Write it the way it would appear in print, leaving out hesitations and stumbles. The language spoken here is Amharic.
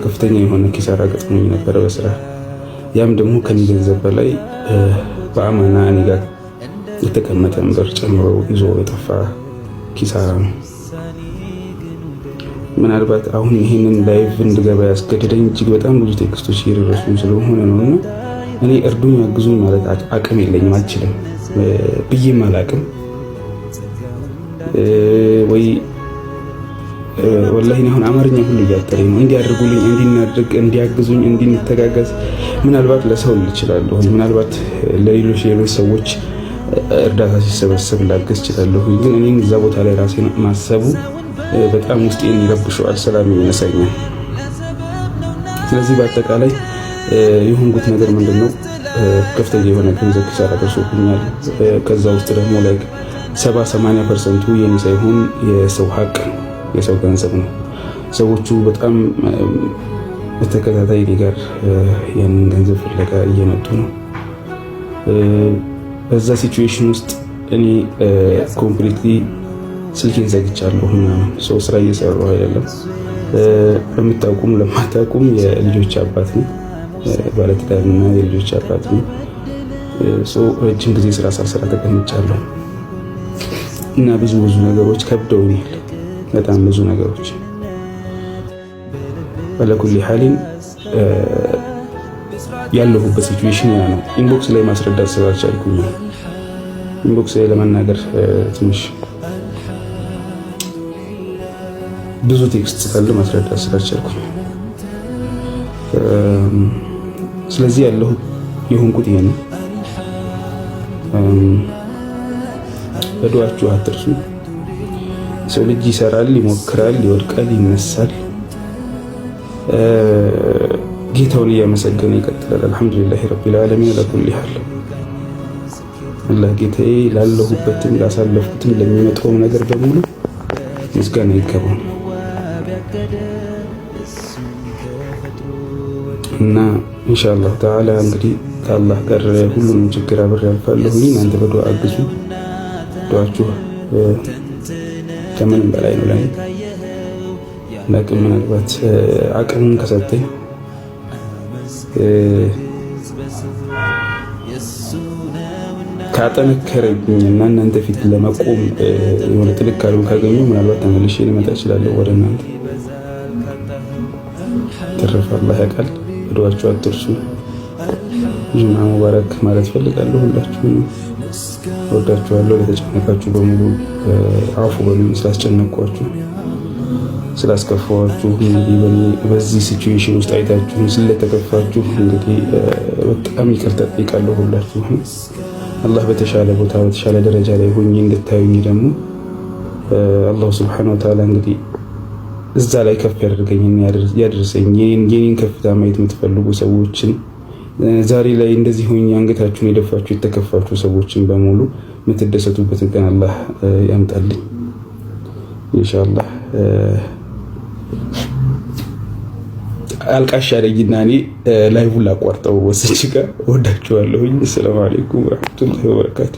ከፍተኛ የሆነ ኪሳራ ገጥሞኝ ነበረ በስራ። ያም ደግሞ ከኔ ገንዘብ በላይ በአማና እኔ ጋር የተቀመጠን ብር ጨምሮ ይዞ የጠፋ ኪሳራ ነው። ምናልባት አሁን ይሄንን ላይቭ እንድገባ ያስገደደኝ እጅግ በጣም ብዙ ቴክስቶች እየደረሱኝ ስለሆነ ነውና እኔ እርዱኝ አግዙኝ ማለት አቅም የለኝም፣ አልችልም ብዬም አላቅም ወይ ወላሂ አሁን አማርኛ ሁሉ እያጠረኝ ነው። እንዲያደርጉልኝ፣ እንዲናድርግ፣ እንዲያግዙኝ፣ እንድንተጋገዝ ምናልባት ለሰው ልችላለሁ፣ ምናልባት ለሌሎች ሰዎች እርዳታ ሲሰበሰብ ላገዝ እችላለሁ። ግን እኔን እዛ ቦታ ላይ ራሴን ማሰቡ በጣም ውስጤን ይረብሸዋል፣ ሰላም ይነሳኛል። ስለዚህ በአጠቃላይ የሆንኩት ነገር ምንድነው? ከፍተኛ የሆነ ገንዘብ ኪሳራ ደርሶብኛል። ከዛ ውስጥ ደግሞ ላይ 70-80% የኔ ሳይሆን የሰው ሀቅ ነው፣ የሰው ገንዘብ ነው። ሰዎቹ በጣም በተከታታይ እኔ ጋር ያንን ገንዘብ ፍለጋ እየመጡ ነው። በዛ ሲቹዌሽን ውስጥ እኔ ኮምፕሊትሊ ስልኬን ዘግቻለሁ። ሰው ስራ እየሰራሁ አይደለም። በምታውቁም ለማታውቁም የልጆች አባት ነው፣ ባለትዳርና የልጆች አባት ነው። ረጅም ጊዜ ስራ ሳልሰራ ተቀምጫለሁ እና ብዙ ነገሮች ከብደውኛል፣ በጣም ብዙ ነገሮች። በለኩል ሐሊን ያለሁበት ሲቹዌሽን ያ ነው። ኢንቦክስ ላይ ማስረዳት ስላልቻልኩኝ ነው። ኢንቦክስ ላይ ለመናገር ትንሽ ብዙ ቴክስት ስላለ ማስረዳት ስላልቻልኩኝ፣ ስለዚህ የሆንኩት ይሄ ነው። በዱዓችሁ አትርሱ። ሰው ልጅ ይሰራል፣ ይሞክራል፣ ይወድቃል፣ ይነሳል። ጌታውን እያመሰገነ ይቀጥላል። አልሐምዱሊላህ ረቢል ዓለሚን ለኩል ሐል። አላህ ጌታዬ ላለሁበትም ላሳለፍኩትም ለሚመጣው ነገር በሙሉ ምስጋና ይገባው እና ኢንሻአላህ ተዓላ እንግዲህ ከአላህ ጋር ሁሉንም ችግር አብሬ አልፋለሁ። እናንተ በዱዓ አግዙ። ዱዓችሁ ከምንም በላይ ነው ለኔ። ለቅም ምናልባት አቅምን ከሰጠኝ ካጠነከረኝና እናንተ ፊት ለመቆም የሆነ ጥንካሬውን ካገኙ ምናልባት ተመልሼ ልመጣ እችላለሁ ወደ እናንተ። ተረፈ አላህ ያውቃል። በዱዓችሁ አትርሱ። ጁማ ሙባረክ ማለት ፈልጋለሁ። ሁላችሁም ወዳችኋለሁ። ለተጨነቃችሁ በሙሉ አፉ በሉኝ፣ ስላስጨነቅኳችሁ ስላስከፋችሁ፣ እንግዲህ በዚህ ሲቹዌሽን ውስጥ አይታችሁ ስለተከፋችሁ እንግዲህ በጣም ይቅርታ ጠይቃለሁ ሁላችሁ። አላህ በተሻለ ቦታ በተሻለ ደረጃ ላይ ሆኜ እንድታዩኝ ደግሞ አላህ ሱብሓነሁ ወተዓላ እንግዲህ እዛ ላይ ከፍ ያደርገኝና ያደርሰኝ። የኔን ከፍታ ማየት የምትፈልጉ ሰዎችን ዛሬ ላይ እንደዚህ ሆኜ አንገታችሁን የደፋችሁ የተከፋችሁ ሰዎችን በሙሉ የምትደሰቱበትን ቀን አላህ ያምጣልኝ ኢንሻአላህ። አልቃሻ አለኝና እኔ ላይቭን ላቋርጠው ወስጄ ጋር ወዳችኋለሁኝ። ሰላም አለይኩም ወራህመቱላሂ ወበረካቱ።